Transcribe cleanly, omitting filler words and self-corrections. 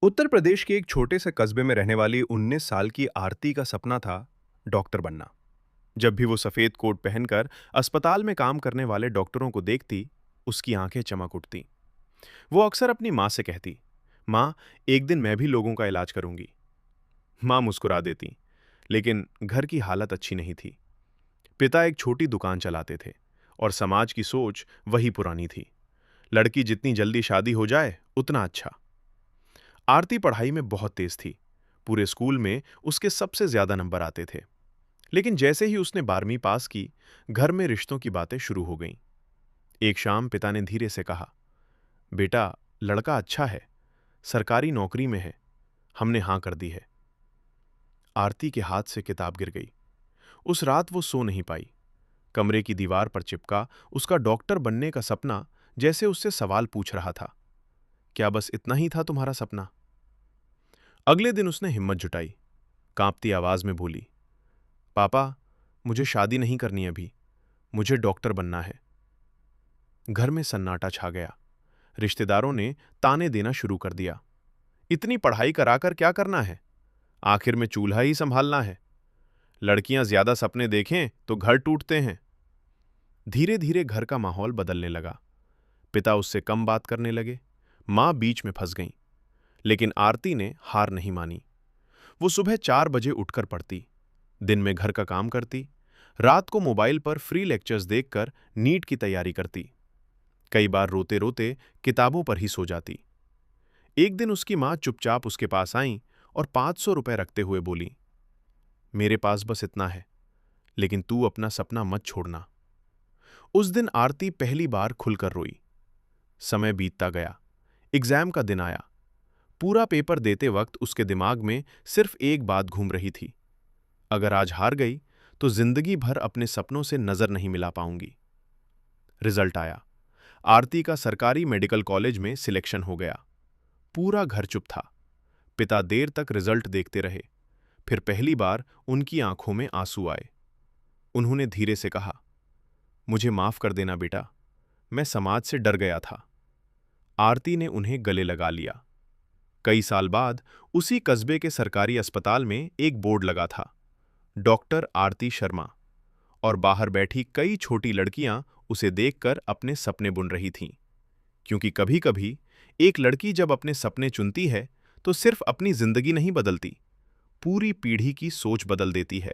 उत्तर प्रदेश के एक छोटे से कस्बे में रहने वाली 19 साल की आरती का सपना था डॉक्टर बनना। जब भी वो सफेद कोट पहनकर अस्पताल में काम करने वाले डॉक्टरों को देखती, उसकी आंखें चमक उठती। वो अक्सर अपनी माँ से कहती, माँ, एक दिन मैं भी लोगों का इलाज करूंगी। माँ मुस्कुरा देती, लेकिन घर की हालत अच्छी नहीं थी। पिता एक छोटी दुकान चलाते थे और समाज की सोच वही पुरानी थी। लड़की जितनी जल्दी शादी हो जाए उतना अच्छा। आरती पढ़ाई में बहुत तेज थी। पूरे स्कूल में उसके सबसे ज्यादा नंबर आते थे। लेकिन जैसे ही उसने 12वीं पास की, घर में रिश्तों की बातें शुरू हो गईं। एक शाम पिता ने धीरे से कहा, बेटा, लड़का अच्छा है, सरकारी नौकरी में है, हमने हां कर दी है। आरती के हाथ से किताब गिर गई। उस रात वो सो नहीं पाई। कमरे की दीवार पर चिपका उसका डॉक्टर बनने का सपना जैसे उससे सवाल पूछ रहा था, क्या बस इतना ही था तुम्हारा सपना? अगले दिन उसने हिम्मत जुटाई, कांपती आवाज में बोली, पापा, मुझे शादी नहीं करनी अभी, मुझे डॉक्टर बनना है। घर में सन्नाटा छा गया। रिश्तेदारों ने ताने देना शुरू कर दिया। इतनी पढ़ाई कराकर क्या करना है? आखिर में चूल्हा ही संभालना है। लड़कियां ज्यादा सपने देखें तो घर टूटते हैं। धीरे धीरे घर का माहौल बदलने लगा। पिता उससे कम बात करने लगे। मां बीच में फंस गईं। लेकिन आरती ने हार नहीं मानी। वो सुबह 4 बजे उठकर पढ़ती, दिन में घर का काम करती, रात को मोबाइल पर फ्री लेक्चर्स देखकर नीट की तैयारी करती। कई बार रोते रोते किताबों पर ही सो जाती। एक दिन उसकी मां चुपचाप उसके पास आई और 500 रुपए रखते हुए बोली, मेरे पास बस इतना है, लेकिन तू अपना सपना मत छोड़ना। उस दिन आरती पहली बार खुलकर रोई। समय बीतता गया। एग्जाम का दिन आया। पूरा पेपर देते वक्त उसके दिमाग में सिर्फ एक बात घूम रही थी, अगर आज हार गई तो जिंदगी भर अपने सपनों से नजर नहीं मिला पाऊंगी। रिजल्ट आया। आरती का सरकारी मेडिकल कॉलेज में सिलेक्शन हो गया। पूरा घर चुप था। पिता देर तक रिजल्ट देखते रहे। फिर पहली बार उनकी आंखों में आंसू आए। उन्होंने धीरे से कहा, मुझे माफ कर देना बेटा, मैं समाज से डर गया था। आरती ने उन्हें गले लगा लिया। कई साल बाद उसी कस्बे के सरकारी अस्पताल में एक बोर्ड लगा था, डॉक्टर आरती शर्मा। और बाहर बैठी कई छोटी लड़कियां उसे देखकर अपने सपने बुन रही थीं। क्योंकि कभी-कभी एक लड़की जब अपने सपने चुनती है तो सिर्फ अपनी जिंदगी नहीं बदलती, पूरी पीढ़ी की सोच बदल देती है।